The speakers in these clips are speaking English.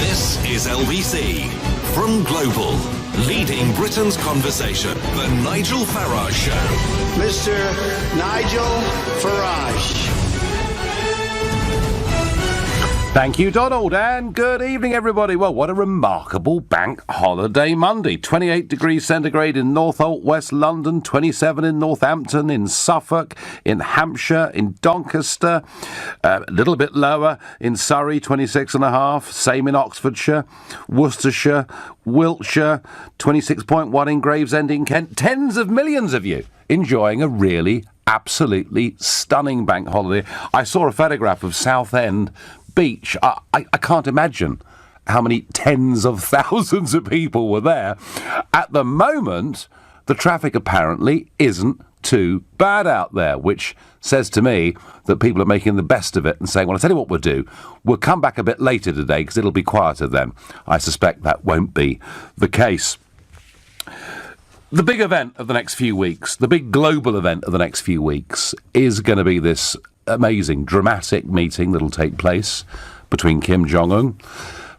This is LBC from Global, leading Britain's conversation. The Nigel Farage Show. Mr. Nigel Farage. Thank you, Donald, and good evening, everybody. Well, what a remarkable bank holiday Monday. 28 degrees centigrade in Northolt, West London, 27 in Northampton, in Suffolk, in Hampshire, in Doncaster, a little bit lower in Surrey, 26.5, same in Oxfordshire, Worcestershire, Wiltshire, 26.1 in Gravesend in Kent. Tens of millions of you enjoying a really absolutely stunning bank holiday. I saw a photograph of Southend Beach. I can't imagine how many tens of thousands of people were there. At the moment, the traffic apparently isn't too bad out there, which says to me that people are making the best of it and saying, well, I'll tell you what we'll do. We'll come back a bit later today because it'll be quieter then. I suspect that won't be the case. The big event of the next few weeks, the big global event of the next few weeks, is going to be this amazing, dramatic meeting that'll take place between Kim Jong-un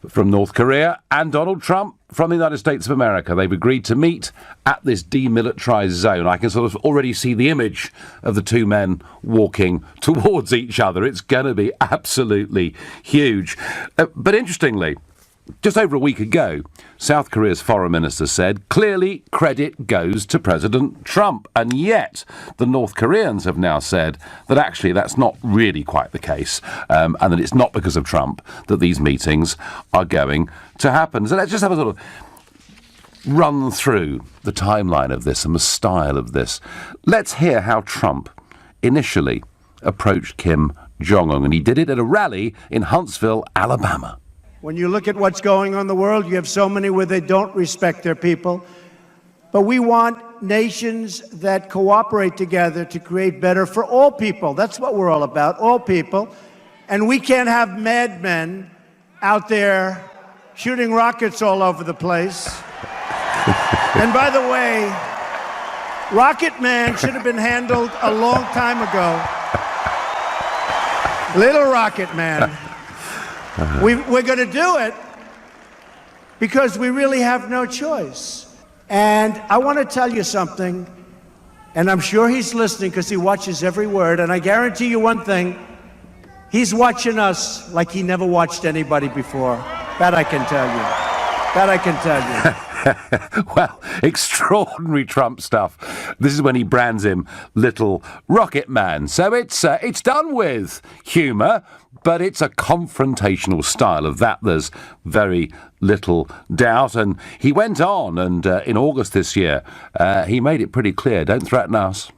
from North Korea and Donald Trump from the United States of America. They've agreed to meet at this demilitarized zone. I can sort of already see the image of the two men walking towards each other. It's going to be absolutely huge. But interestingly, just over a week ago, South Korea's foreign minister said, clearly credit goes to President Trump. And yet, the North Koreans have now said that actually that's not really quite the case, and that it's not because of Trump that these meetings are going to happen. So let's just have a sort of run through the timeline of this and the style of this. Let's hear how Trump initially approached Kim Jong-un, and he did it at a rally in Huntsville, Alabama. When you look at what's going on in the world, you have so many where they don't respect their people. But we want nations that cooperate together to create better for all people. That's what we're all about, all people. And we can't have madmen out there shooting rockets all over the place. And by the way, Rocket Man should have been handled a long time ago. Little Rocket Man. We're going to do it because we really have no choice. And I want to tell you something, and I'm sure he's listening because he watches every word, and I guarantee you one thing, he's watching us like he never watched anybody before. That I can tell you. That I can tell you. Well, extraordinary Trump stuff. This is when he brands him Little Rocket Man. So it's done with humour, but it's a confrontational style. Of that there's very little doubt. And he went on, and in August this year, he made it pretty clear, don't threaten us.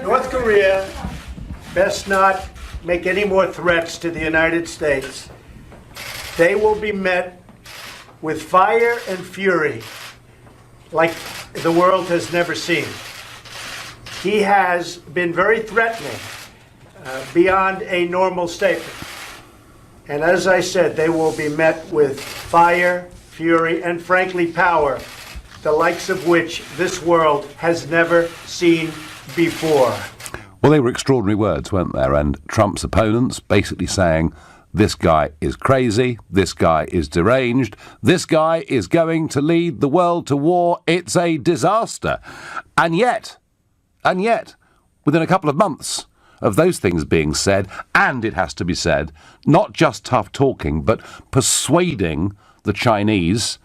North Korea best not make any more threats to the United States. They will be met with fire and fury like the world has never seen. He has been very threatening beyond a normal statement. And as I said, they will be met with fire, fury, and frankly power, the likes of which this world has never seen before. Well, they were extraordinary words, weren't there? And Trump's opponents basically saying, this guy is crazy, this guy is deranged, this guy is going to lead the world to war, it's a disaster. And yet, within a couple of months of those things being said, and it has to be said, not just tough talking, but persuading the Chinese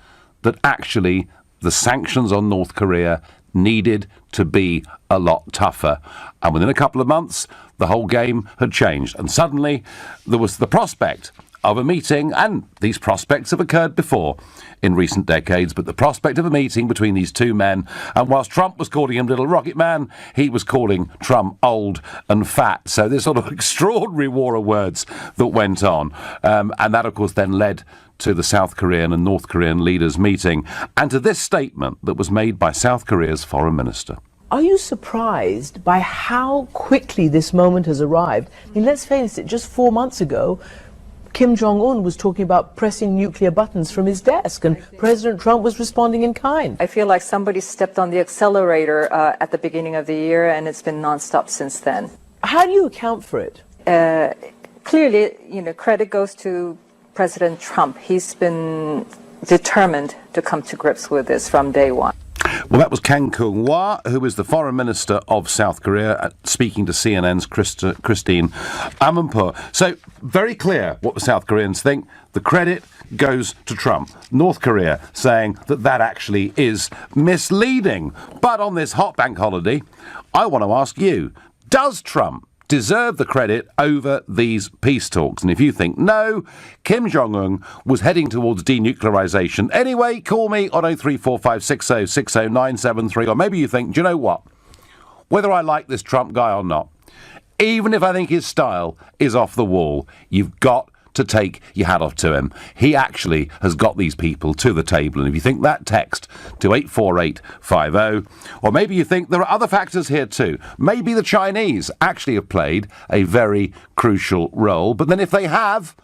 that actually the sanctions on North Korea needed to be a lot tougher. And within a couple of months, the whole game had changed. And suddenly there was the prospect of a meeting, and these prospects have occurred before in recent decades, but the prospect of a meeting between these two men, and whilst Trump was calling him Little Rocket Man, he was calling Trump old and fat. So this sort of extraordinary war of words that went on. And that, of course, then led to the South Korean and North Korean leaders meeting, and to this statement that was made by South Korea's foreign minister. Are you surprised by how quickly this moment has arrived? I mean, let's face it, just 4 months ago, Kim Jong-un was talking about pressing nuclear buttons from his desk, and President Trump was responding in kind. I feel like somebody stepped on the accelerator at the beginning of the year, and it's been nonstop since then. How do you account for it? Clearly, credit goes to President Trump, he's been determined to come to grips with this from day one. Well, that was Kang Kyung-wha, who is the Foreign Minister of South Korea, speaking to CNN's Christine Amanpour. So, very clear what the South Koreans think. The credit goes to Trump. North Korea saying that that actually is misleading. But on this hot bank holiday, I want to ask you, does Trump deserve the credit over these peace talks? And if you think no, Kim Jong-un was heading towards denuclearization anyway, call me on 03456060973. Or maybe you think, do you know what? Whether I like this Trump guy or not, even if I think his style is off the wall, you've got to take your hat off to him. He actually has got these people to the table. And if you think that, text to 84850. Or maybe you think there are other factors here too. Maybe the Chinese actually have played a very crucial role. But then if they have,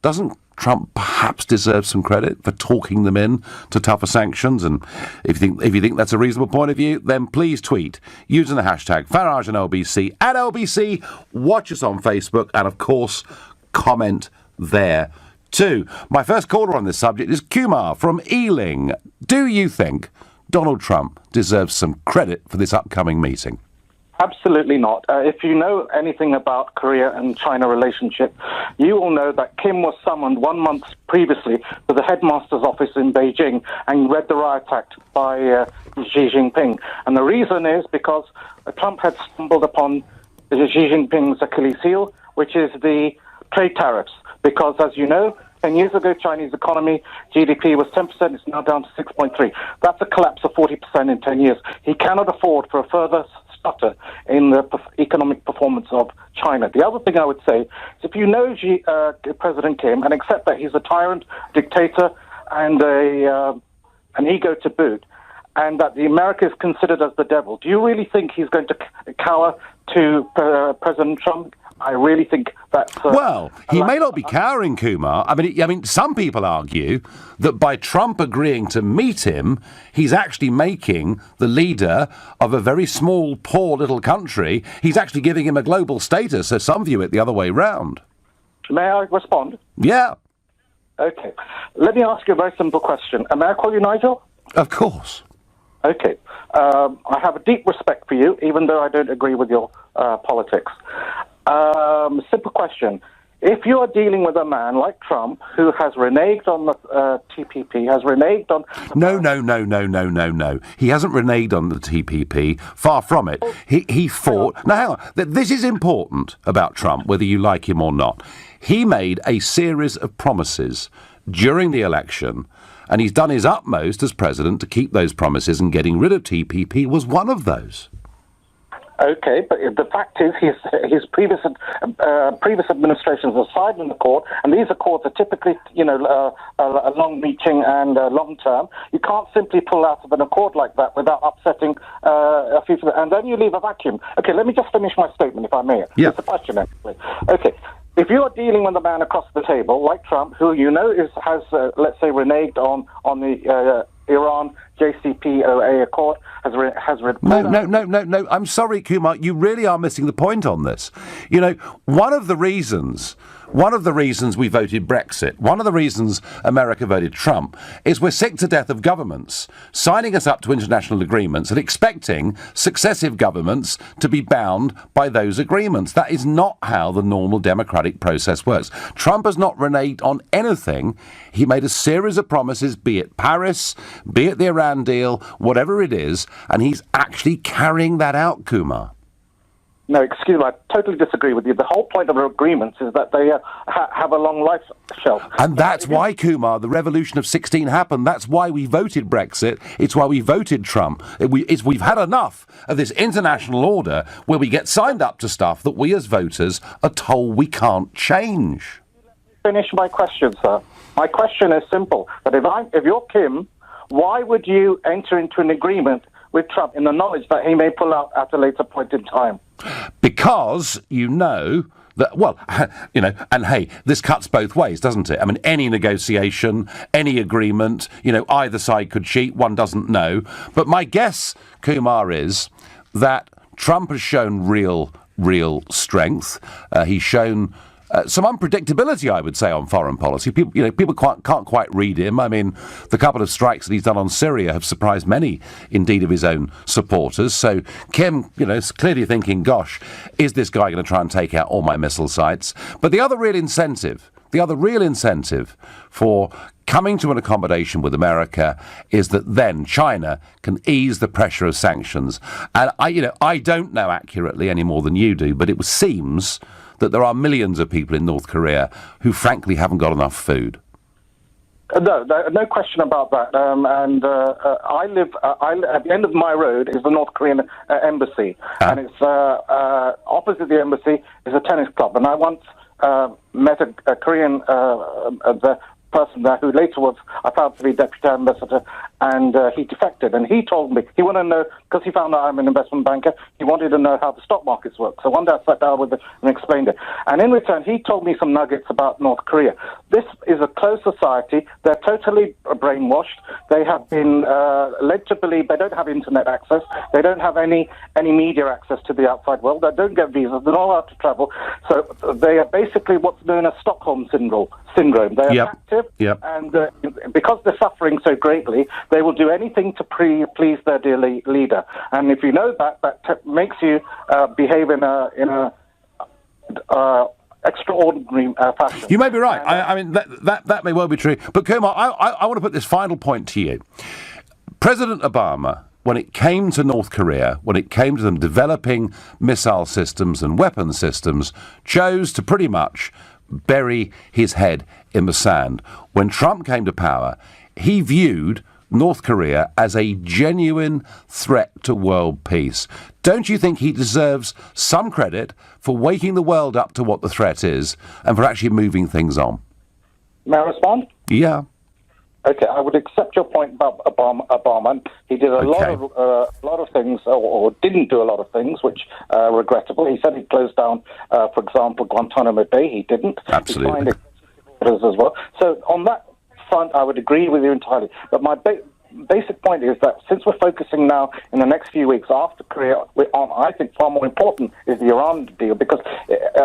doesn't Trump perhaps deserve some credit for talking them in to tougher sanctions? And if you think that's a reasonable point of view, then please tweet using the hashtag Farage and LBC at LBC. Watch us on Facebook and, of course, comment there too. My first caller on this subject is Kumar from Ealing. Do you think Donald Trump deserves some credit for this upcoming meeting? Absolutely not. If you know anything about Korea and China relationship, you will know that Kim was summoned 1 month previously to the headmaster's office in Beijing and read the riot act by Xi Jinping. And the reason is because Trump had stumbled upon Xi Jinping's Achilles heel, which is the trade tariffs. Because, as you know, 10 years ago, Chinese economy, GDP was 10%, it's now down to 6.3. That's a collapse of 40% in 10 years. He cannot afford for a further stutter in the economic performance of China. The other thing I would say is if you know President Kim and accept that he's a tyrant, dictator, and an ego to boot, and that the America is considered as the devil, do you really think he's going to cower to President Trump? I really think that's... well, he may not be cowering, Kumar. I mean, some people argue that by Trump agreeing to meet him, he's actually making the leader of a very small, poor little country. He's actually giving him a global status, so some view it the other way round. May I respond? Yeah. Okay. Let me ask you a very simple question. May I call you Nigel? Of course. Okay. I have a deep respect for you, even though I don't agree with your politics. Simple question. If you are dealing with a man like Trump who has reneged on the TPP, has reneged on... No. He hasn't reneged on the TPP. Far from it. He fought... Now, hang on. This is important about Trump, whether you like him or not. He made a series of promises during the election, and he's done his utmost as president to keep those promises, and getting rid of TPP was one of those. Okay, but the fact is his previous administrations are sided in the court, and these accords are typically, long-reaching and long-term. You can't simply pull out of an accord like that without upsetting a few, and then you leave a vacuum. Okay, let me just finish my statement, if I may. Yeah. It's a question, actually. Okay. If you are dealing with a man across the table, like Trump, who you know has let's say, reneged on the Iran JCPOA accord, No. I'm sorry, Kumar. You really are missing the point on this. You know, one of the reasons we voted Brexit, one of the reasons America voted Trump, is we're sick to death of governments signing us up to international agreements and expecting successive governments to be bound by those agreements. That is not how the normal democratic process works. Trump has not reneged on anything. He made a series of promises, be it Paris, be it the Iran deal, whatever it is, and he's actually carrying that out, Kumar. No, excuse me, I totally disagree with you. The whole point of agreements is that they have a long life shelf. And that's why, Kumar, the revolution of 16 happened. That's why we voted Brexit. It's why we voted Trump. We've had enough of this international order where we get signed up to stuff that we as voters are told we can't change. Finish my question, sir. My question is simple. That if you're Kim, why would you enter into an agreement with Trump in the knowledge that he may pull out at a later point in time? Because you know that, well, and hey, this cuts both ways, doesn't it? I mean, any negotiation, any agreement, either side could cheat, one doesn't know. But my guess, Kumar, is that Trump has shown real strength. He's shown some unpredictability, I would say, on foreign policy. People can't quite read him. I mean, the couple of strikes that he's done on Syria have surprised many, indeed, of his own supporters. So Kim, is clearly thinking, gosh, is this guy going to try and take out all my missile sites? But the other real incentive for coming to an accommodation with America is that then China can ease the pressure of sanctions. And I don't know accurately any more than you do, but it seems that there are millions of people in North Korea who frankly haven't got enough food. No question about that. And I live at the end of my road is the North Korean embassy, and it's opposite the embassy is a tennis club. And I once met a Korean the person there who later was, I found to be deputy ambassador, and he defected. And he told me he wanted to know, because he found out I'm an investment banker, he wanted to know how the stock markets work. So one day I sat down with him and explained it. And in return, he told me some nuggets about North Korea. This is a closed society. They're totally brainwashed. They have been led to believe they don't have internet access. They don't have any media access to the outside world. They don't get visas. They're not allowed to travel. So they are basically what's known as Stockholm syndrome. They're active, and because they're suffering so greatly, they will do anything to please their dear leader. And if you know that makes you behave in a extraordinary fashion. You may be right. I mean, that may well be true. But Kumar, I want to put this final point to you. President Obama, when it came to North Korea, when it came to them developing missile systems and weapon systems, chose to pretty much bury his head in the sand. When Trump came to power, he viewed North Korea as a genuine threat to world peace. Don't you think he deserves some credit for waking the world up to what the threat is and for actually moving things on? May I respond? Yeah. Okay, I would accept your point about Obama. He did a lot of things, or didn't do a lot of things, which are regrettable. He said he closed down, for example, Guantanamo Bay. He didn't. Absolutely. He signed it as well. So on that front, I would agree with you entirely. But my basic point is that since we're focusing now in the next few weeks after Korea, I think far more important is the Iran deal, because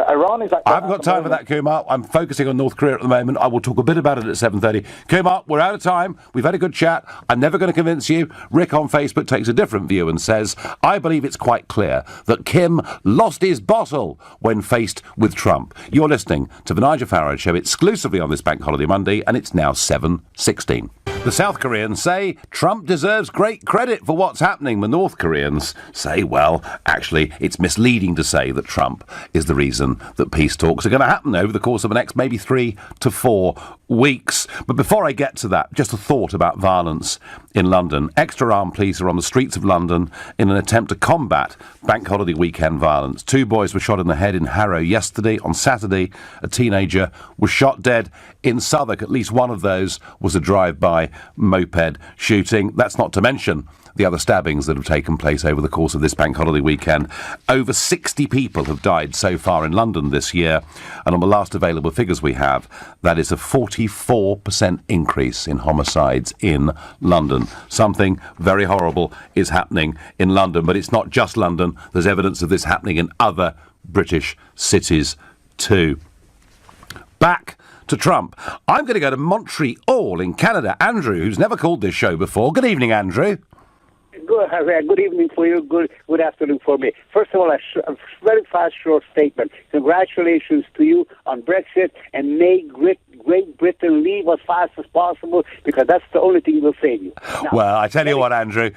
Iran is... I haven't got time for that, Kumar. I'm focusing on North Korea at the moment. I will talk a bit about it at 7:30. Kumar, we're out of time. We've had a good chat. I'm never going to convince you. Rick on Facebook takes a different view and says, I believe it's quite clear that Kim lost his bottle when faced with Trump. You're listening to The Nigel Farage Show exclusively on this Bank Holiday Monday, and it's now 7:16. The South Koreans say Trump deserves great credit for what's happening. The North Koreans say, well, actually, it's misleading to say that Trump is the reason that peace talks are going to happen over the course of the next maybe 3 to 4 weeks. But before I get to that, just a thought about violence in London. Extra armed police are on the streets of London in an attempt to combat bank holiday weekend violence. 2 boys were shot in the head in Harrow yesterday. On Saturday, a teenager was shot dead in Southwark. At least one of those was a drive-by moped shooting. That's not to mention the other stabbings that have taken place over the course of this bank holiday weekend. Over 60 people have died so far in London this year, and on the last available figures we have, that is a 44% increase in homicides in London. Something very horrible is happening in London, but it's not just London. There's evidence of this happening in other British cities too. Back to Trump. I'm going to go to Montreal in Canada. Andrew, who's never called this show before. Good evening, Andrew. Good evening for you. Good afternoon for me. First of all, a very fast, short statement. Congratulations to you on Brexit, and may Great Britain leave as fast as possible, because that's the only thing will save you. Now, well, I tell you what, Andrew,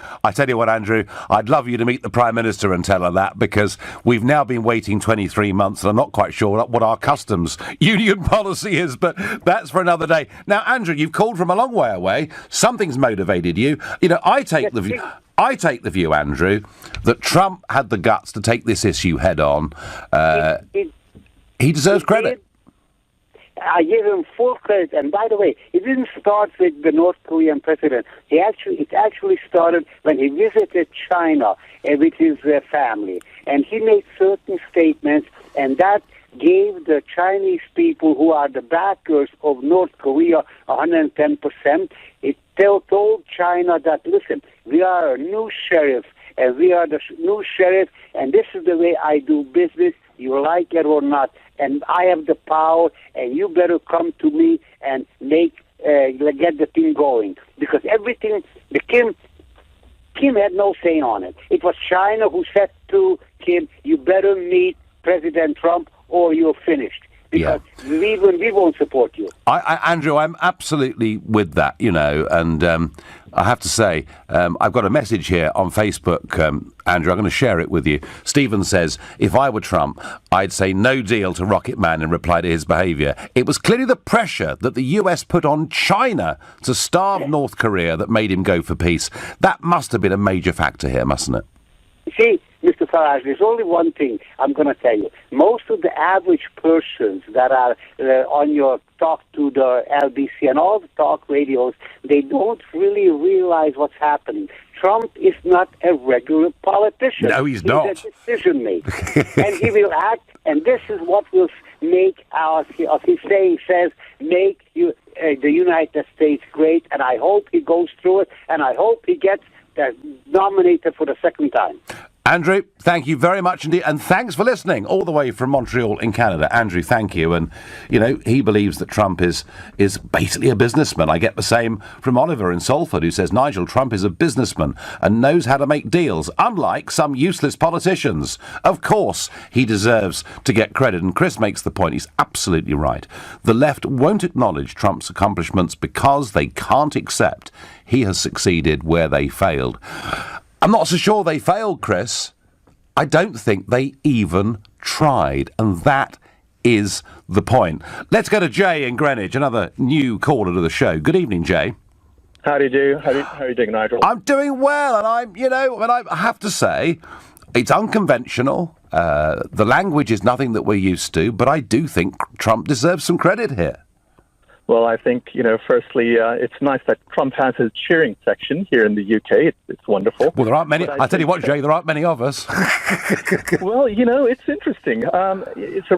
I'd love you to meet the Prime Minister and tell her that, because we've now been waiting 23 months, and I'm not quite sure what our customs union policy is, but that's for another day. Now, Andrew, you've called from a long way away. Something's motivated you. I take the view, Andrew, that Trump had the guts to take this issue head on. He deserves credit. I give him full credit. And by the way, it didn't start with the North Korean president. It actually started when he visited China with his family. And he made certain statements, and that gave the Chinese people, who are the backers of North Korea, 110%. It told China that, listen, we are a new sheriff, and we are the new sheriff, and this is the way I do business. you like it or not, and I have the power, and you better come to me and get the thing going. Because everything, Kim had no say on it. It was China who said to Kim, you better meet President Trump or you're finished. Because we won't support you. Andrew, I'm absolutely with that, and I have to say, I've got a message here on Facebook, Andrew, I'm going to share it with you. Stephen says, if I were Trump, I'd say no deal to Rocket Man in reply to his behaviour. It was clearly the pressure that the US put on China to starve North Korea that made him go for peace. That must have been a major factor here, mustn't it? See, Mr. Farage, there's only one thing I'm going to tell you. Most of the average persons that are on your talk to the LBC and all the talk radios, they don't really realize what's happening. Trump is not a regular politician. No, he's not. He's a decision maker. And he will act, and this is what will make his saying says, make the United States great, and I hope he goes through it, and I hope he gets nominated for the second time. Andrew, thank you very much indeed, and thanks for listening all the way from Montreal in Canada. Andrew, thank you. And, he believes that Trump is basically a businessman. I get the same from Oliver in Salford, who says Nigel Trump is a businessman and knows how to make deals, unlike some useless politicians. Of course, he deserves to get credit, and Chris makes the point. He's absolutely right. The left won't acknowledge Trump's accomplishments because they can't accept he has succeeded where they failed. I'm not so sure they failed, Chris. I don't think they even tried, and that is the point. Let's go to Jay in Greenwich, another new caller to the show. Good evening, Jay. How do you do? How are you doing, Nigel? I'm doing well, and I have to say, it's unconventional. The language is nothing that we're used to, but I do think Trump deserves some credit here. Well, I think, firstly, it's nice that Trump has his cheering section here in the UK. It's wonderful. Well, there aren't many. I tell you what, Jay, there aren't many of us. Well, it's interesting.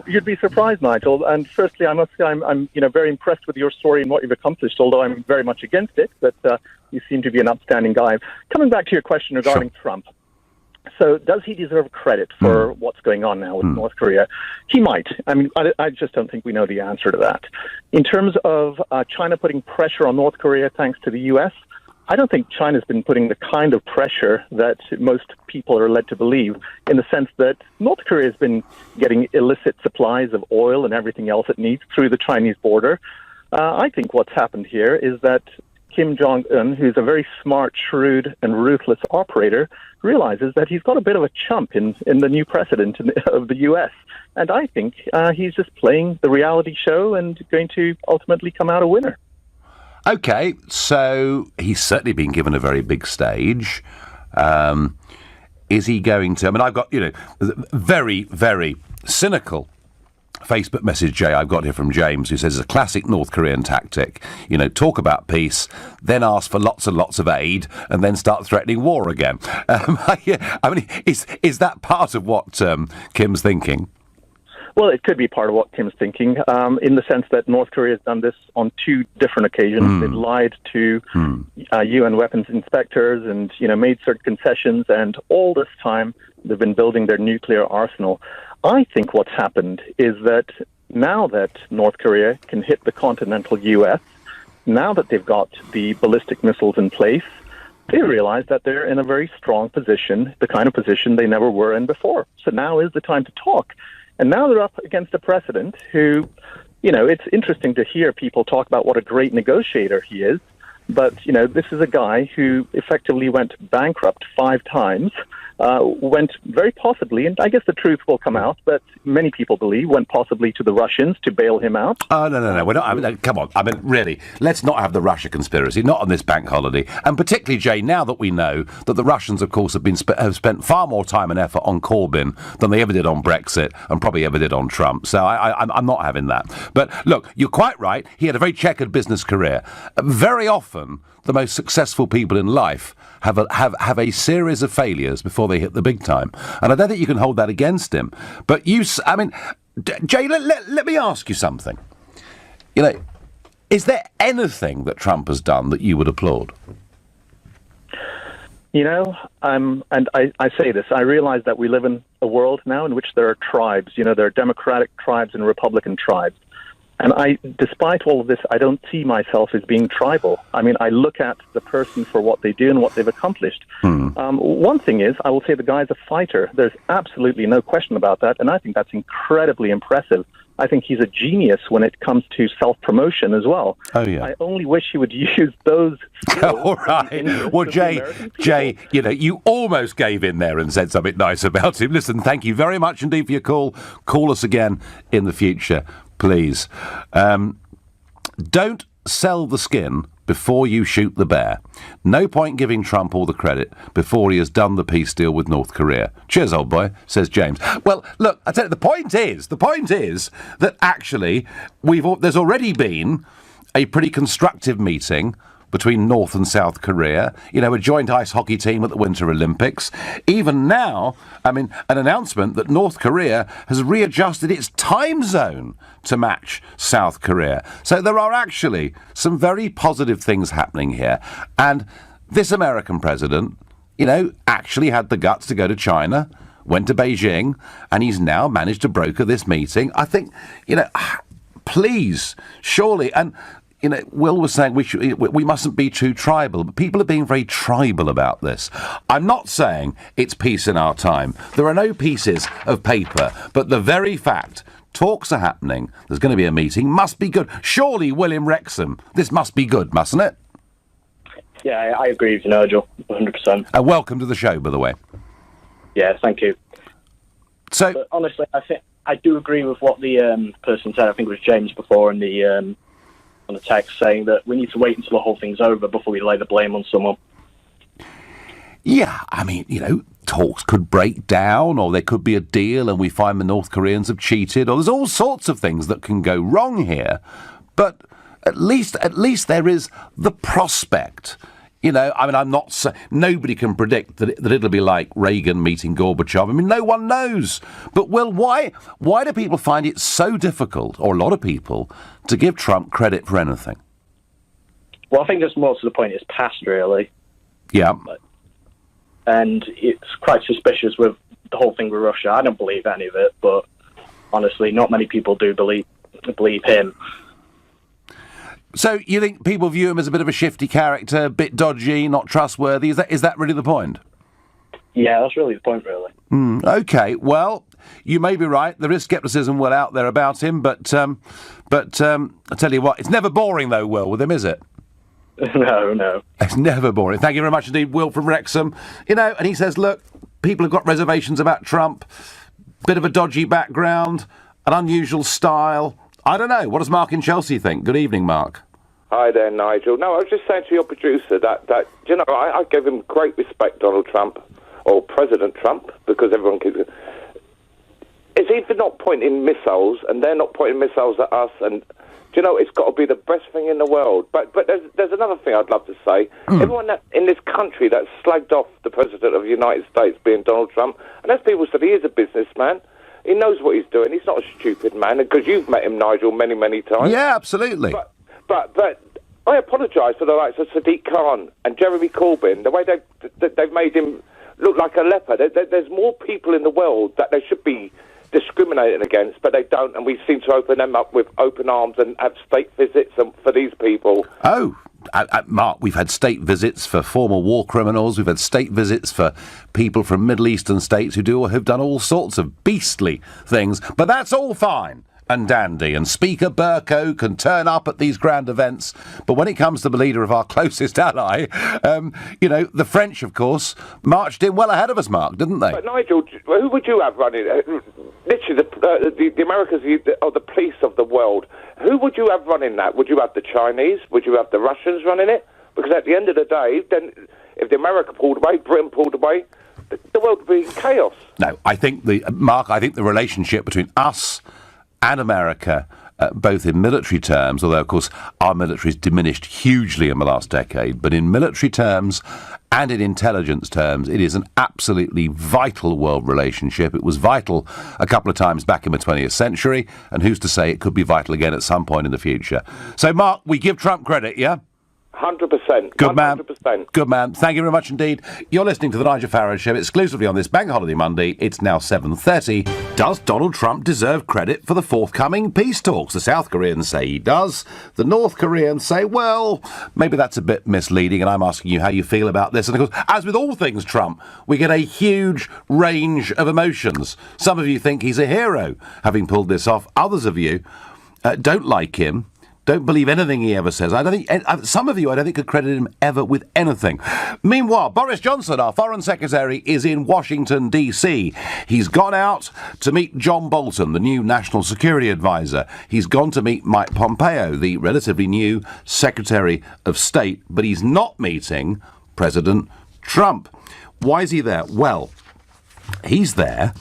You'd be surprised, Nigel. And firstly, I must say I'm very impressed with your story and what you've accomplished, although I'm very much against it. But you seem to be an upstanding guy. Coming back to your question regarding Trump. So does he deserve credit for what's going on now with North Korea? He might. I mean, I just don't think we know the answer to that. In terms of China putting pressure on North Korea thanks to the U.S., I don't think China's been putting the kind of pressure that most people are led to believe, in the sense that North Korea has been getting illicit supplies of oil and everything else it needs through the Chinese border. I think what's happened here is that Kim Jong-un, who's a very smart, shrewd, and ruthless operator, realizes that he's got a bit of a chump in the new president of the U.S. And I think he's just playing the reality show and going to ultimately come out a winner. OK, so he's certainly been given a very big stage. Is he going to... I mean, I've got, very, very cynical Facebook message, Jay, I've got here from James, who says it's a classic North Korean tactic. Talk about peace, then ask for lots and lots of aid, and then start threatening war again. Is that part of what Kim's thinking? Well, it could be part of what Kim's thinking, in the sense that North Korea has done this on two different occasions. They've lied to UN weapons inspectors and, made certain concessions, and all this time they've been building their nuclear arsenal. I think what's happened is that now that North Korea can hit the continental U.S., now that they've got the ballistic missiles in place, they realize that they're in a very strong position, the kind of position they never were in before. So now is the time to talk. And now they're up against a president who, it's interesting to hear people talk about what a great negotiator he is. But, this is a guy who effectively went bankrupt 5 times, went very possibly, and I guess the truth will come out, but many people believe went possibly to the Russians to bail him out. Oh, no. We're not, come on. Really, let's not have the Russia conspiracy, not on this bank holiday. And particularly, Jay, now that we know that the Russians, of course, have spent far more time and effort on Corbyn than they ever did on Brexit and probably ever did on Trump. So I'm not having that. But look, you're quite right. He had a very checkered business career. Very often, the most successful people in life have a series of failures before they hit the big time. And I don't think you can hold that against him. But Jay, let me ask you something. Is there anything that Trump has done that you would applaud? You know, and I say this, I realize that we live in a world now in which there are tribes. You know, there are democratic tribes and Republican tribes. And despite all of this, I don't see myself as being tribal. I mean, I look at the person for what they do and what they've accomplished. One thing is, I will say the guy's a fighter. There's absolutely no question about that, and I think that's incredibly impressive. I think he's a genius when it comes to self-promotion as well. Oh, yeah. I only wish he would use those skills. All right. Well, Jay, you know, you almost gave in there and said something nice about him. Listen, thank you very much indeed for your call. Call us again in the future, please. Don't sell the skin before you shoot the bear. No point giving Trump all the credit before he has done the peace deal with North Korea. Cheers, old boy, says James. Well, look, I tell you, the point is that actually there's already been a pretty constructive meeting between North and South Korea, you know, a joint ice hockey team at the Winter Olympics. Even now, I mean, an announcement that North Korea has readjusted its time zone to match South Korea. So there are actually some very positive things happening here. And this American president, you know, actually had the guts to go to China, went to Beijing, and he's now managed to broker this meeting. I think, you know, please, surely, and you know, Will was saying we mustn't be too tribal, but people are being very tribal about this. I'm not saying it's peace in our time. There are no pieces of paper, but the very fact talks are happening, there's going to be a meeting, must be good. Surely, William Wrexham, this must be good, mustn't it? Yeah, I agree with you, Nigel, 100%. And welcome to the show, by the way. Yeah, thank you. So, but honestly, I think I do agree with what the person said. I think it was James before in the on the text, saying that we need to wait until the whole thing's over before we lay the blame on someone. Yeah, I mean, you know, talks could break down, or there could be a deal and we find the North Koreans have cheated, or there's all sorts of things that can go wrong here. But at least there is the prospect. You know, I mean, I'm not saying nobody can predict that it'll be like Reagan meeting Gorbachev. I mean, no one knows. But, Will, why do people find it so difficult, or a lot of people, to give Trump credit for anything? Well, I think it's more to the point it's past, really. Yeah. And it's quite suspicious with the whole thing with Russia. I don't believe any of it, but honestly, not many people do believe him. So you think people view him as a bit of a shifty character, a bit dodgy, not trustworthy? Is that really the point? Yeah, that's really the point, really. Okay, well, you may be right. There is scepticism, out there about him, but I tell you what, it's never boring, though, Will, with him, is it? No. It's never boring. Thank you very much indeed, Will from Wrexham. You know, and he says, look, people have got reservations about Trump, bit of a dodgy background, an unusual style. I don't know. What does Mark in Chelsea think? Good evening, Mark. Hi there, Nigel. No, I was just saying to your producer that you know, I give him great respect, Donald Trump, or President Trump, because everyone keeps... Is he for not pointing missiles, and they're not pointing missiles at us, and, you know, it's got to be the best thing in the world. But there's another thing I'd love to say. Everyone in this country that's slagged off the President of the United States being Donald Trump, and as people said, he is a businessman. He knows what he's doing. He's not a stupid man, because you've met him, Nigel, many, many times. Yeah, absolutely. But I apologise for the likes of Sadiq Khan and Jeremy Corbyn, the way they've made him look like a leper. There's more people in the world that they should be discriminated against, but they don't, and we seem to open them up with open arms and have state visits for these people. Oh, Mark, we've had state visits for former war criminals. We've had state visits for people from Middle Eastern states who've done all sorts of beastly things. But that's all fine and dandy. And Speaker Bercow can turn up at these grand events. But when it comes to the leader of our closest ally, you know, the French, of course, marched in well ahead of us, Mark, didn't they? But Nigel, who would you have running? Literally, the Americans are the police of the world. Who would you have running that? Would you have the Chinese? Would you have the Russians running it? Because at the end of the day, then if the America pulled away, Britain pulled away, the world would be in chaos. No, I think the relationship between us and America, both in military terms, although of course our military's diminished hugely in the last decade, but in military terms and in intelligence terms, it is an absolutely vital world relationship. It was vital a couple of times back in the 20th century, and who's to say it could be vital again at some point in the future. So, Mark, we give Trump credit, yeah? 100%. Good man. 100%. Good man. Thank you very much indeed. You're listening to the Nigel Farage Show exclusively on this Bank Holiday Monday. It's now 7:30. Does Donald Trump deserve credit for the forthcoming peace talks? The South Koreans say he does. The North Koreans say, well, maybe that's a bit misleading, and I'm asking you how you feel about this. And of course, as with all things Trump, we get a huge range of emotions. Some of you think he's a hero, having pulled this off. Others of you don't like him. Don't believe anything he ever says. I don't think some of you, I don't think, could credit him ever with anything. Meanwhile, Boris Johnson, our Foreign Secretary, is in Washington, D.C. He's gone out to meet John Bolton, the new National Security Advisor. He's gone to meet Mike Pompeo, the relatively new Secretary of State, but he's not meeting President Trump. Why is he there? Well, he's there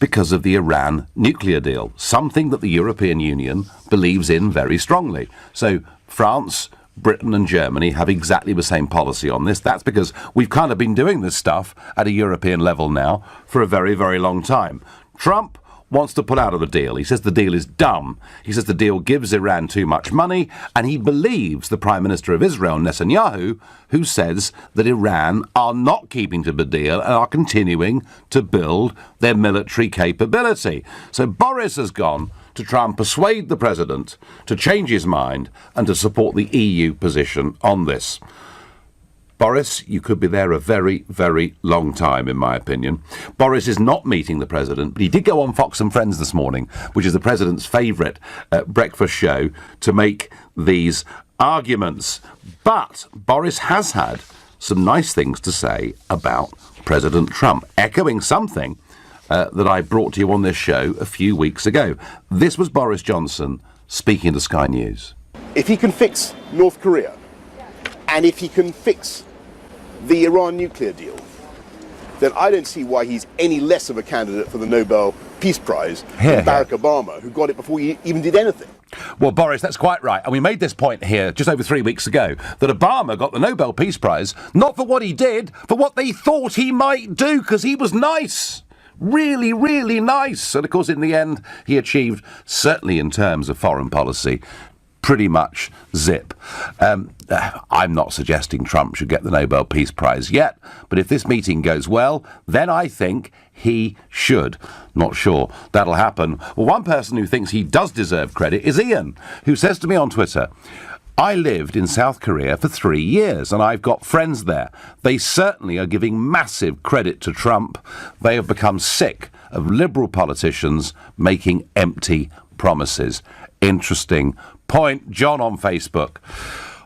because of the Iran nuclear deal, something that the European Union believes in very strongly. So France, Britain and Germany have exactly the same policy on this. That's because we've kind of been doing this stuff at a European level now for a very, very long time. Trump wants to pull out of the deal. He says the deal is dumb. He says the deal gives Iran too much money, and he believes the Prime Minister of Israel, Netanyahu, who says that Iran are not keeping to the deal and are continuing to build their military capability. So Boris has gone to try and persuade the president to change his mind and to support the EU position on this. Boris, you could be there a very, very long time, in my opinion. Boris is not meeting the president, but he did go on Fox and Friends this morning, which is the president's favourite breakfast show, to make these arguments. But Boris has had some nice things to say about President Trump, echoing something that I brought to you on this show a few weeks ago. This was Boris Johnson speaking to Sky News. If he can fix North Korea, and if he can fix the Iran nuclear deal, then I don't see why he's any less of a candidate for the Nobel Peace Prize than Barack Obama, who got it before he even did anything. Well, Boris, that's quite right. And we made this point here just over 3 weeks ago, that Obama got the Nobel Peace Prize not for what he did, for what they thought he might do, because he was nice. Really, really nice. And of course, in the end, he achieved, certainly in terms of foreign policy, pretty much zip. I'm not suggesting Trump should get the Nobel Peace Prize yet, but if this meeting goes well, then I think he should. Not sure that'll happen. Well, one person who thinks he does deserve credit is Ian, who says to me on Twitter, I lived in South Korea for 3 years and I've got friends there. They certainly are giving massive credit to Trump. They have become sick of liberal politicians making empty promises. Interesting point. John on Facebook.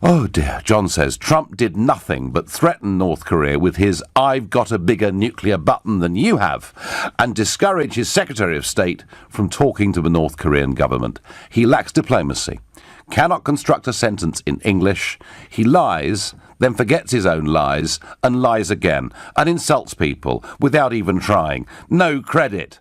Oh dear. John says, Trump did nothing but threaten North Korea with his I've got a bigger nuclear button than you have, and discourage his Secretary of State from talking to the North Korean government. He lacks diplomacy, cannot construct a sentence in English. He lies, then forgets his own lies, and lies again, and insults people without even trying. No credit.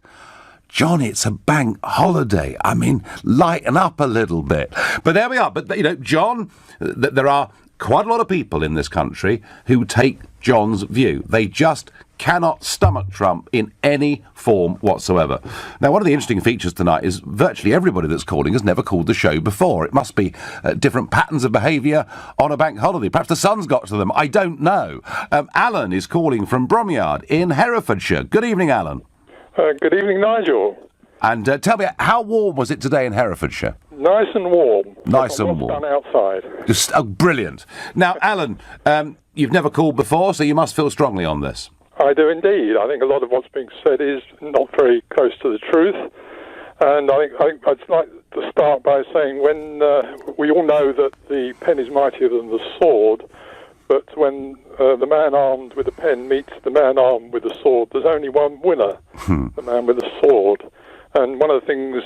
John, it's a bank holiday. I mean, lighten up a little bit. But there we are. But, you know, John, there are quite a lot of people in this country who take John's view. They just cannot stomach Trump in any form whatsoever. Now, one of the interesting features tonight is virtually everybody that's calling has never called the show before. It must be different patterns of behaviour on a bank holiday. Perhaps the sun's got to them. I don't know. Alan is calling from Bromyard in Herefordshire. Good evening, Alan. Good evening, Nigel. And tell me, how warm was it today in Herefordshire? Nice and warm. Nice and warm. Done outside. Just brilliant. Now, Alan, you've never called before, so you must feel strongly on this. I do indeed. I think a lot of what's being said is not very close to the truth. And I think I'd like to start by saying when we all know that the pen is mightier than the sword, but when the man armed with a pen meets the man armed with a sword, there's only one winner, the man with the sword. And one of the things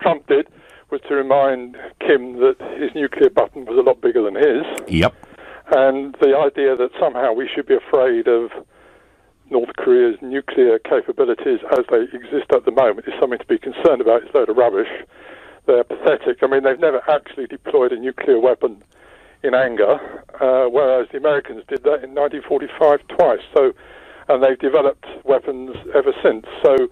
Trump did was to remind Kim that his nuclear button was a lot bigger than his. Yep. And the idea that somehow we should be afraid of North Korea's nuclear capabilities as they exist at the moment is something to be concerned about. It's a load of rubbish. They're pathetic. I mean, they've never actually deployed a nuclear weapon in anger, whereas the Americans did that in 1945 twice. So, and they've developed weapons ever since. So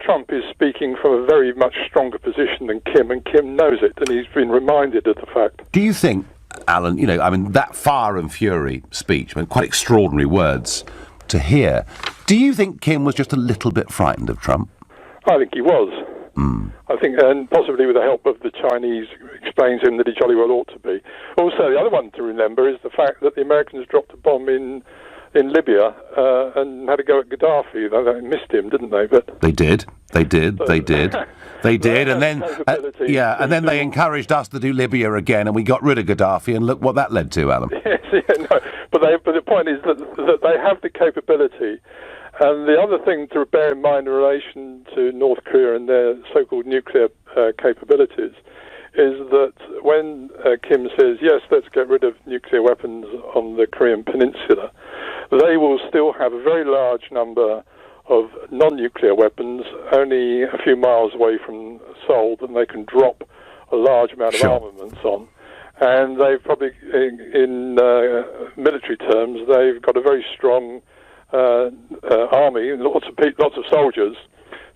Trump is speaking from a very much stronger position than Kim, and Kim knows it, and he's been reminded of the fact. Do you think, Alan, you know, I mean, that fire and fury speech, I mean, quite extraordinary words to hear. Do you think Kim was just a little bit frightened of Trump? I think he was. I think, and possibly with the help of the Chinese, explains to him that he jolly well ought to be. Also, the other one to remember is the fact that the Americans dropped a bomb in Libya and had a go at Gaddafi. They missed him, didn't they? But they did. They did, and then and then they encouraged us to do Libya again, and we got rid of Gaddafi, and look what that led to, Alan. Yes, but the point is that they have the capability. And the other thing to bear in mind in relation to North Korea and their so-called nuclear capabilities is that when Kim says, yes, let's get rid of nuclear weapons on the Korean Peninsula, they will still have a very large number of non-nuclear weapons only a few miles away from Seoul that they can drop a large amount of armaments on. And they've probably, in military terms, they've got a very strong army, lots of soldiers.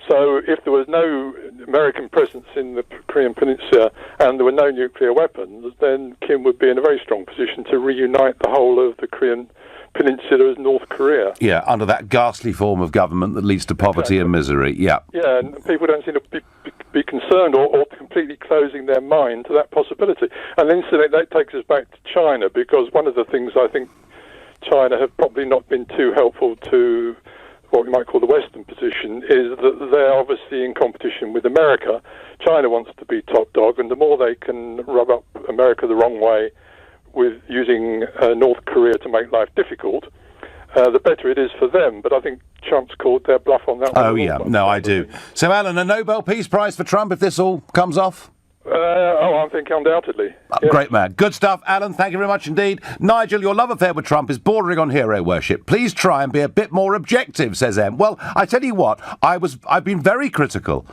So if there was no American presence in the Korean Peninsula and there were no nuclear weapons, then Kim would be in a very strong position to reunite the whole of the Korean Peninsula as North Korea. Yeah, under that ghastly form of government that leads to poverty and misery. Yeah. Yeah, and people don't seem to be concerned or completely closing their mind to that possibility. And then so that takes us back to China, because one of the things I think China have probably not been too helpful to what we might call the Western position is that they're obviously in competition with America. China wants to be top dog, and the more they can rub up America the wrong way with using North Korea to make life difficult, the better it is for them. But I think Trump's called their bluff on that one. Oh, yeah. No, I do. So, Alan, a Nobel Peace Prize for Trump if this all comes off? I think undoubtedly. Yeah. Great man. Good stuff, Alan. Thank you very much indeed. Nigel, your love affair with Trump is bordering on hero worship. Please try and be a bit more objective, says M. Well, I tell you what, I've been very critical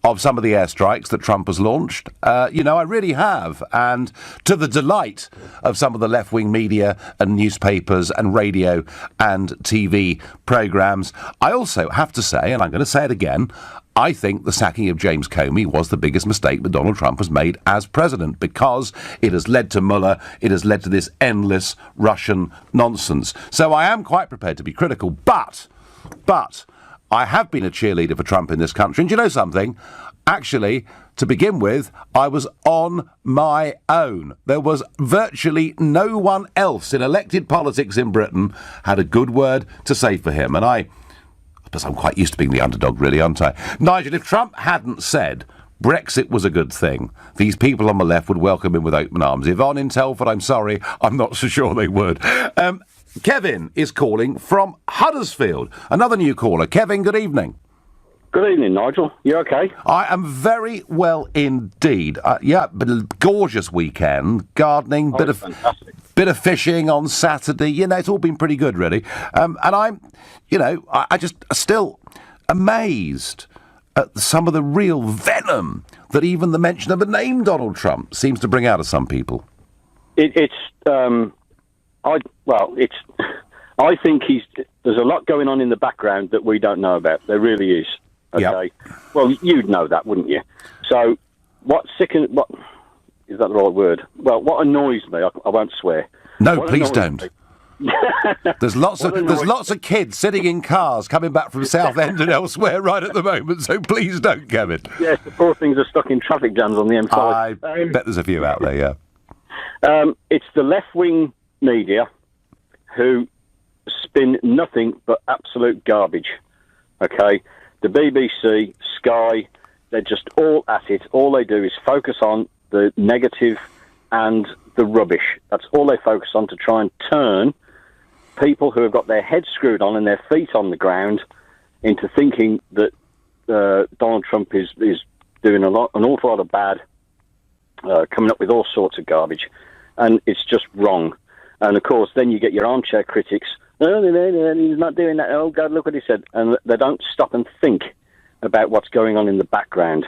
of some of the airstrikes that Trump has launched. I really have. And to the delight of some of the left-wing media and newspapers and radio and TV programmes. I also have to say, and I'm going to say it again, I think the sacking of James Comey was the biggest mistake that Donald Trump has made as president, because it has led to Mueller, it has led to this endless Russian nonsense. So I am quite prepared to be critical, but I have been a cheerleader for Trump in this country. And do you know something? Actually, to begin with, I was on my own. There was virtually no one else in elected politics in Britain had a good word to say for him. And I'm quite used to being the underdog, really, aren't I? Nigel, if Trump hadn't said Brexit was a good thing, these people on the left would welcome him with open arms. Yvonne in Telford, I'm sorry, I'm not so sure they would. Kevin is calling from Huddersfield. Another new caller. Kevin, good evening. Good evening, Nigel. You okay? I am very well indeed. But a gorgeous weekend. Gardening, bit of fishing on Saturday. It's all been pretty good, really. And I'm, I just still amazed at some of the real venom that even the mention of the name Donald Trump seems to bring out of some people. I think there's a lot going on in the background that we don't know about. There really is. Okay. Yep. Well, you'd know that, wouldn't you? So, what is that the right word? Well, what annoys me, I won't swear. No, please don't. There's lots of kids sitting in cars coming back from Southend and elsewhere right at the moment, so please don't, Kevin. Yes, the poor things are stuck in traffic jams on the M5. I bet there's a few out there, yeah. It's the left-wing media who spin nothing but absolute garbage, okay? The BBC, Sky, they're just all at it. All they do is focus on the negative and the rubbish. That's all they focus on, to try and turn people who have got their heads screwed on and their feet on the ground into thinking that Donald Trump is doing an awful lot of bad, coming up with all sorts of garbage. And it's just wrong. And, of course, then you get your armchair critics. No, he's not doing that. Oh, God, look what he said. And they don't stop and think about what's going on in the background.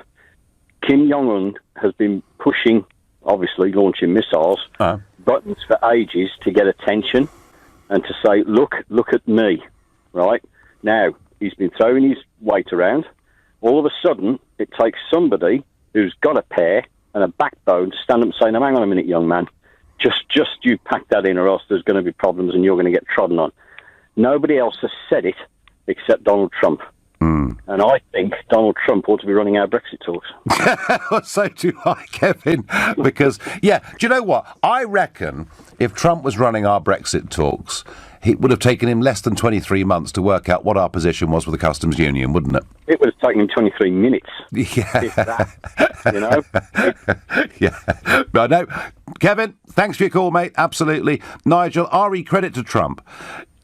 Kim Jong-un has been pushing, obviously, launching missiles, buttons for ages to get attention and to say, look at me, right? Now, he's been throwing his weight around. All of a sudden, it takes somebody who's got a pair and a backbone to stand up and say, now, hang on a minute, young man. Just you pack that in, or else there's going to be problems and you're going to get trodden on. Nobody else has said it except Donald Trump. And I think Donald Trump ought to be running our Brexit talks. So do I, Kevin. Because, do you know what? I reckon if Trump was running our Brexit talks, it would have taken him less than 23 months to work out what our position was with the customs union, wouldn't it? It would have taken him 23 minutes. Yeah. If that, you know? Yeah. I know. Kevin, thanks for your call, mate. Absolutely. Nigel, RE credit to Trump.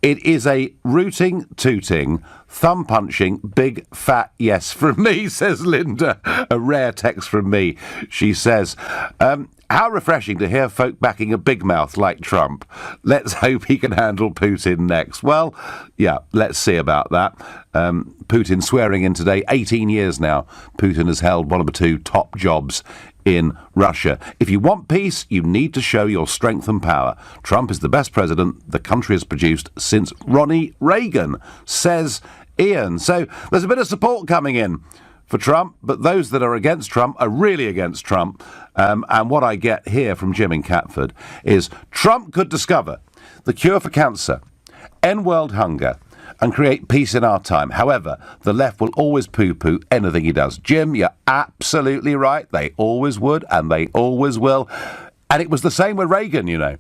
It is a rooting, tooting, thumb-punching, big, fat yes from me, says Linda. A rare text from me. She says, how refreshing to hear folk backing a big mouth like Trump. Let's hope he can handle Putin next. Well, yeah, let's see about that. Putin swearing in today, 18 years now. Putin has held one of the two top jobs in Russia. If you want peace, you need to show your strength and power. Trump is the best president the country has produced since Ronnie Reagan, says Ian. So there's a bit of support coming in for Trump, but those that are against Trump are really against Trump. And what I get here from Jim in Catford is Trump could discover the cure for cancer, end world hunger, and create peace in our time. However, the left will always poo-poo anything he does. Jim, you're absolutely right. They always would, and they always will. And it was the same with Reagan, you know.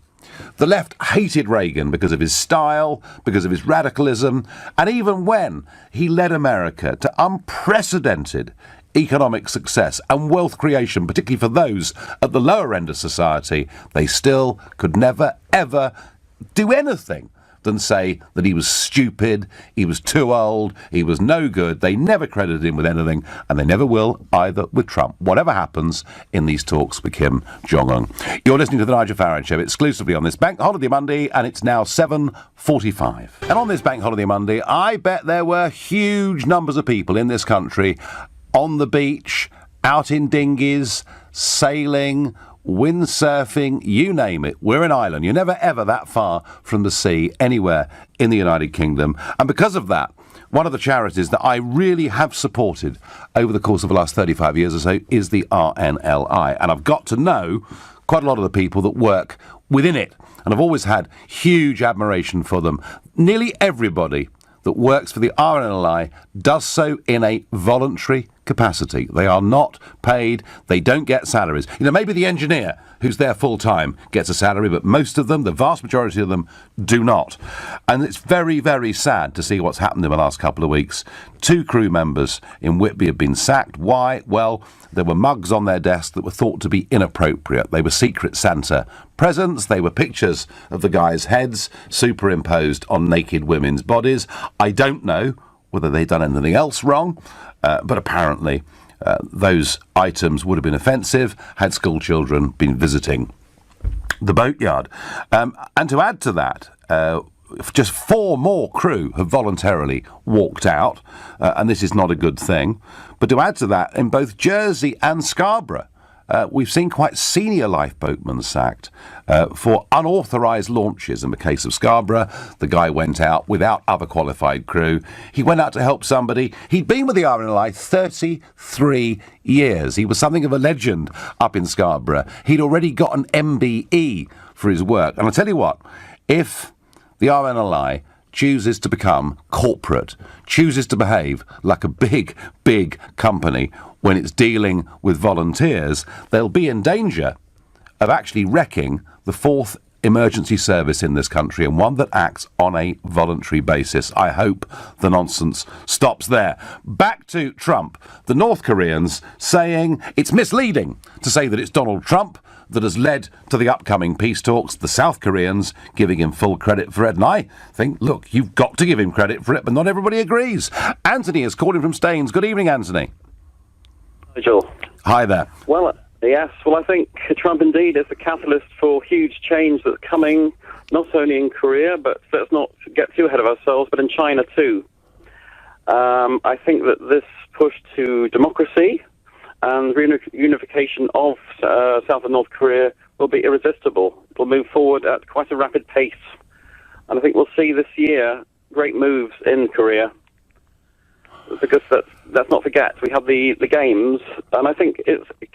The left hated Reagan because of his style, because of his radicalism, and even when he led America to unprecedented economic success and wealth creation, particularly for those at the lower end of society, they still could never, ever do anything than say that he was stupid, he was too old, he was no good. They never credited him with anything, and they never will either with Trump, whatever happens in these talks with Kim Jong-un. You're listening to The Nigel Farage Show exclusively on this Bank Holiday Monday, and it's now 7:45. And on this Bank Holiday Monday, I bet there were huge numbers of people in this country on the beach, out in dinghies, sailing, windsurfing, you name it. We're an island. You're never, ever that far from the sea anywhere in the United Kingdom. And because of that, one of the charities that I really have supported over the course of the last 35 years or so is the RNLI. And I've got to know quite a lot of the people that work within it. And I've always had huge admiration for them. Nearly everybody that works for the RNLI does so in a voluntary capacity. They are not paid. They don't get salaries. You know, maybe the engineer who's there full time gets a salary, but most of them, the vast majority of them, do not. And it's very, very sad to see what's happened in the last couple of weeks. 2 crew members in Whitby have been sacked. Why? Well, there were mugs on their desk that were thought to be inappropriate. They were Secret Santa presents. They were pictures of the guys' heads superimposed on naked women's bodies. I don't know whether they'd done anything else wrong, but apparently those items would have been offensive had school children been visiting the boatyard. And to add to that, just 4 more crew have voluntarily walked out, and this is not a good thing. But to add to that, in both Jersey and Scarborough, we've seen quite senior lifeboatmen sacked for unauthorised launches. In the case of Scarborough, the guy went out without other qualified crew. He went out to help somebody. He'd been with the RNLI 33 years. He was something of a legend up in Scarborough. He'd already got an MBE for his work. And I tell you what, if the RNLI chooses to become corporate, chooses to behave like a big, big company when it's dealing with volunteers, they'll be in danger of actually wrecking the 4th emergency service in this country, and one that acts on a voluntary basis. I hope the nonsense stops there. Back to Trump. The North Koreans saying it's misleading to say that it's Donald Trump that has led to the upcoming peace talks. The South Koreans giving him full credit for it. And I think, look, you've got to give him credit for it, but not everybody agrees. Anthony is calling from Staines. Good evening, Anthony. Nigel. Hi there. Well, yes. Well, I think Trump indeed is the catalyst for huge change that's coming, not only in Korea, but let's not get too ahead of ourselves, but in China too. I think that this push to democracy and reunification of South and North Korea will be irresistible. It will move forward at quite a rapid pace. And I think we'll see this year great moves in Korea. Because let's not forget, we have the games, and I think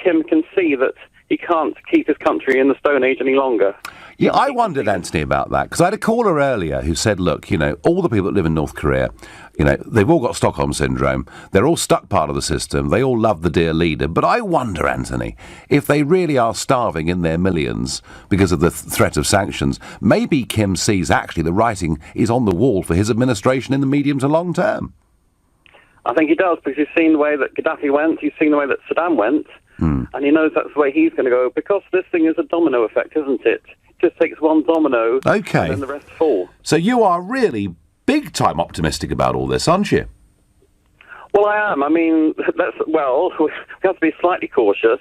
Kim can see that he can't keep his country in the Stone Age any longer. Yeah, I wondered, Anthony, about that, because I had a caller earlier who said, look, all the people that live in North Korea, they've all got Stockholm Syndrome, they're all stuck part of the system, they all love the dear leader, but I wonder, Anthony, if they really are starving in their millions because of the threat of sanctions, maybe Kim sees actually the writing is on the wall for his administration in the medium to long term. I think he does, because he's seen the way that Gaddafi went, he's seen the way that Saddam went, and he knows that's the way he's going to go, because this thing is a domino effect, isn't it? It just takes one domino, okay, and then the rest fall. So you are really big-time optimistic about all this, aren't you? Well, I am. I mean, we have to be slightly cautious,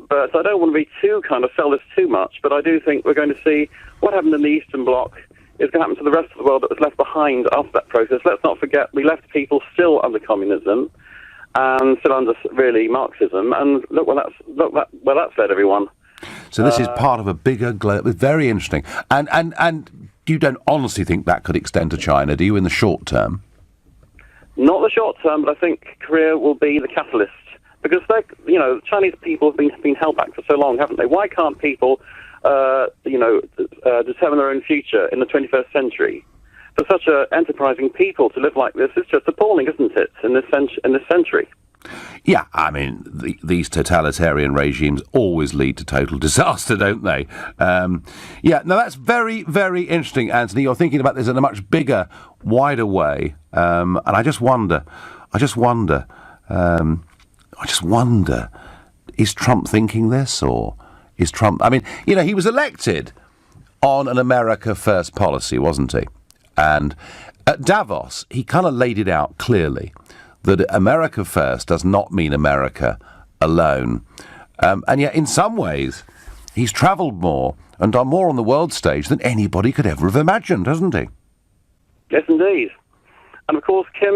but I don't want to be sell this too much, but I do think we're going to see what happened in the Eastern Bloc is going to happen to the rest of the world that was left behind after that process. Let's not forget, we left people still under communism and still under, really, Marxism, and look where that's led everyone. So this is part of a bigger global... Very interesting. And you don't honestly think that could extend to China, do you, in the short term? Not the short term, but I think Korea will be the catalyst. Because, Chinese people have been held back for so long, haven't they? Why can't people, determine their own future in the 21st century? For such an enterprising people to live like this is just appalling, isn't it, in this century? Yeah, I mean, these totalitarian regimes always lead to total disaster, don't they? That's very, very interesting, Anthony. You're thinking about this in a much bigger, wider way. And I just wonder, is Trump thinking this, or is Trump... I mean, he was elected on an America First policy, wasn't he? And at Davos, he kind of laid it out clearly that America First does not mean America alone. And yet, in some ways, he's travelled more and done more on the world stage than anybody could ever have imagined, hasn't he? Yes, indeed. And, of course, Kim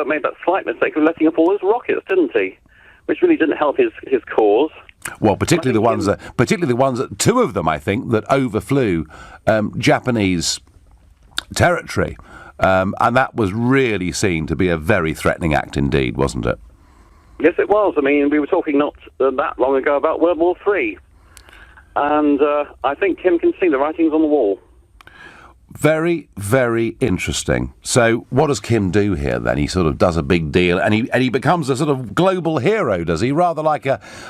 made that slight mistake of letting up all his rockets, didn't he? Which really didn't help his cause. Well, particularly the ones that, two of them, I think, that overflew Japanese territory. And that was really seen to be a very threatening act indeed, wasn't it? Yes, it was. I mean, we were talking not that long ago about World War III. And I think Kim can see the writings on the wall. Very, very interesting. So what does Kim do here, then? He sort of does a big deal, and he becomes a sort of global hero, does he? Rather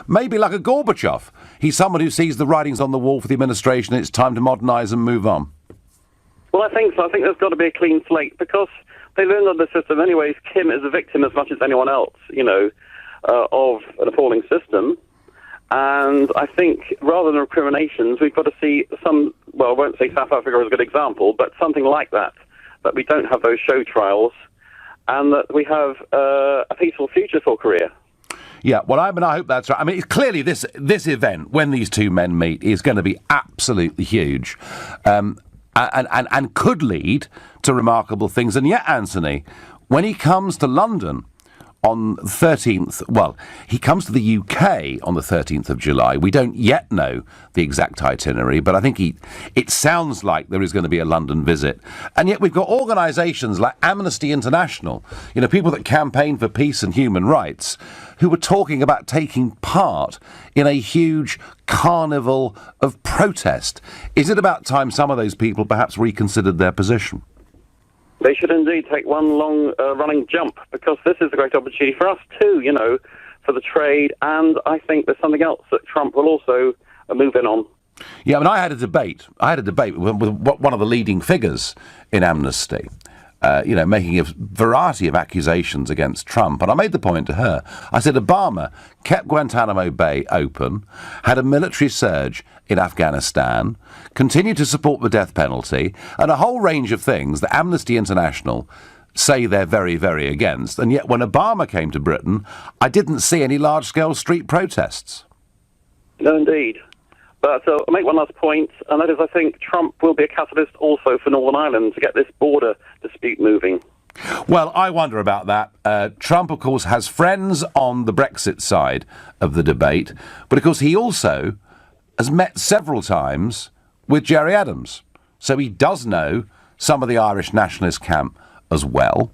maybe like a Gorbachev. He's someone who sees the writings on the wall for the administration, and it's time to modernise and move on. Well, I think so. I think there's got to be a clean slate, because they learned on the system anyways. Kim is a victim as much as anyone else, of an appalling system. And I think rather than recriminations, we've got to see some, well, I won't say South Africa is a good example, but something like that we don't have those show trials, and that we have a peaceful future for Korea. Yeah, well, I hope that's right. I mean, clearly this event, when these two men meet, is going to be absolutely huge. And could lead to remarkable things. And yet, Anthony, when he comes to London on the 13th, he comes to the UK on the 13th of July. We don't yet know the exact itinerary, but I think it sounds like there is going to be a London visit. And yet we've got organisations like Amnesty International, people that campaign for peace and human rights, who were talking about taking part in a huge carnival of protest. Is it about time some of those people perhaps reconsidered their position? They should indeed take one long running jump, because this is a great opportunity for us too, for the trade, and I think there's something else that Trump will also move in on. Yeah, I mean, I had a debate with one of the leading figures in Amnesty, making a variety of accusations against Trump. And I made the point to her. I said, Obama kept Guantanamo Bay open, had a military surge in Afghanistan, continued to support the death penalty, and a whole range of things that Amnesty International say they're very, very against. And yet when Obama came to Britain, I didn't see any large-scale street protests. No, indeed. But I'll make one last point, and that is I think Trump will be a catalyst also for Northern Ireland to get this border dispute moving. Well, I wonder about that. Trump, of course, has friends on the Brexit side of the debate, but, of course, he also has met several times with Gerry Adams. So he does know some of the Irish nationalist camp as well.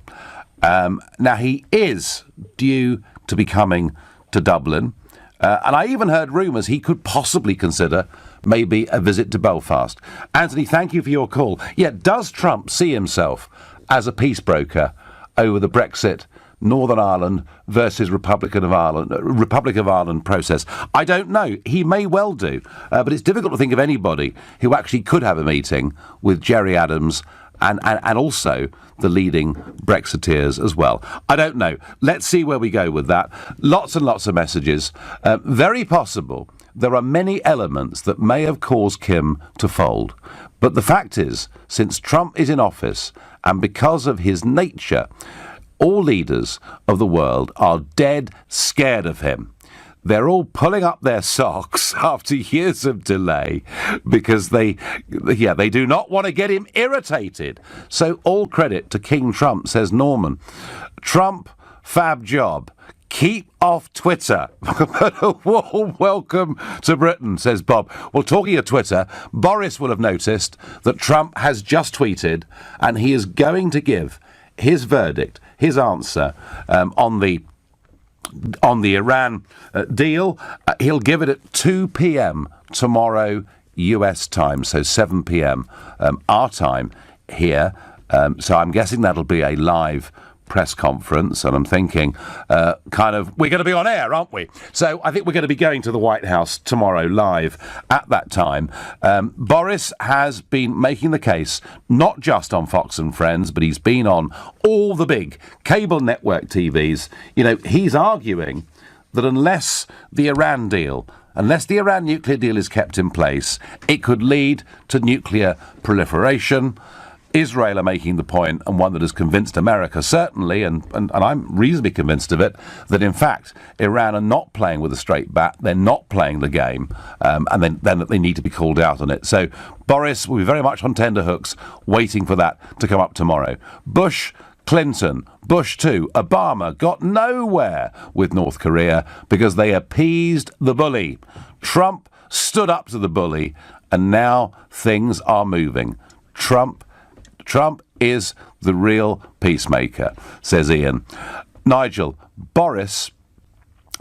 Now, he is due to be coming to Dublin. And I even heard rumours he could possibly consider maybe a visit to Belfast. Anthony, thank you for your call. Yeah, does Trump see himself as a peace broker over the Brexit, Northern Ireland versus Republic of Ireland process? I don't know. He may well do. But it's difficult to think of anybody who actually could have a meeting with Gerry Adams and also the leading Brexiteers as well. I don't know. Let's see where we go with that. Lots and lots of messages. Very possible there are many elements that may have caused Kim to fold. But the fact is, since Trump is in office, and because of his nature, all leaders of the world are dead scared of him. They're all pulling up their socks after years of delay because they do not want to get him irritated. So all credit to King Trump, says Norman. Trump, fab job. Keep off Twitter. Warm welcome to Britain, says Bob. Well, talking of Twitter, Boris will have noticed that Trump has just tweeted and he is going to give his verdict, his answer on the Iran deal. He'll give it at 2 p.m. tomorrow US time, so 7 p.m. Our time here. So I'm guessing that'll be a live press conference, and I'm thinking we're going to be on air, aren't we? So I think we're going to be going to the White House tomorrow live at that time. Boris has been making the case, not just on Fox and Friends, but he's been on all the big cable network TVs. You know, he's arguing that unless the Iran nuclear deal is kept in place, it could lead to nuclear proliferation. Israel are making the point, and one that has convinced America, certainly, and I'm reasonably convinced of it, that in fact Iran are not playing with a straight bat, they're not playing the game, and then that they need to be called out on it. So Boris will be very much on tenterhooks, waiting for that to come up tomorrow. Bush, Clinton, Bush too, Obama got nowhere with North Korea because they appeased the bully. Trump stood up to the bully, and now things are moving. Trump is the real peacemaker, says Ian. Nigel, Boris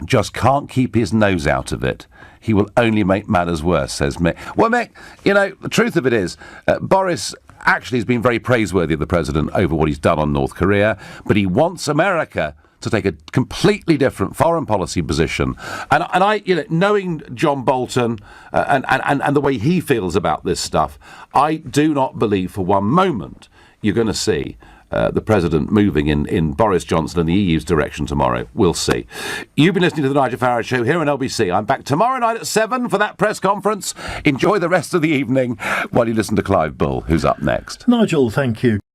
just can't keep his nose out of it. He will only make matters worse, says Mick. Well, Mick, you know, the truth of it is, Boris actually has been very praiseworthy of the president over what he's done on North Korea, but he wants America to take a completely different foreign policy position. And I, you know, knowing John Bolton and the way he feels about this stuff, I do not believe for one moment you're going to see the president moving in Boris Johnson and the EU's direction tomorrow. We'll see. You've been listening to the Nigel Farage Show here on LBC. I'm back tomorrow night at 7 for that press conference. Enjoy the rest of the evening while you listen to Clive Bull, who's up next. Nigel, thank you.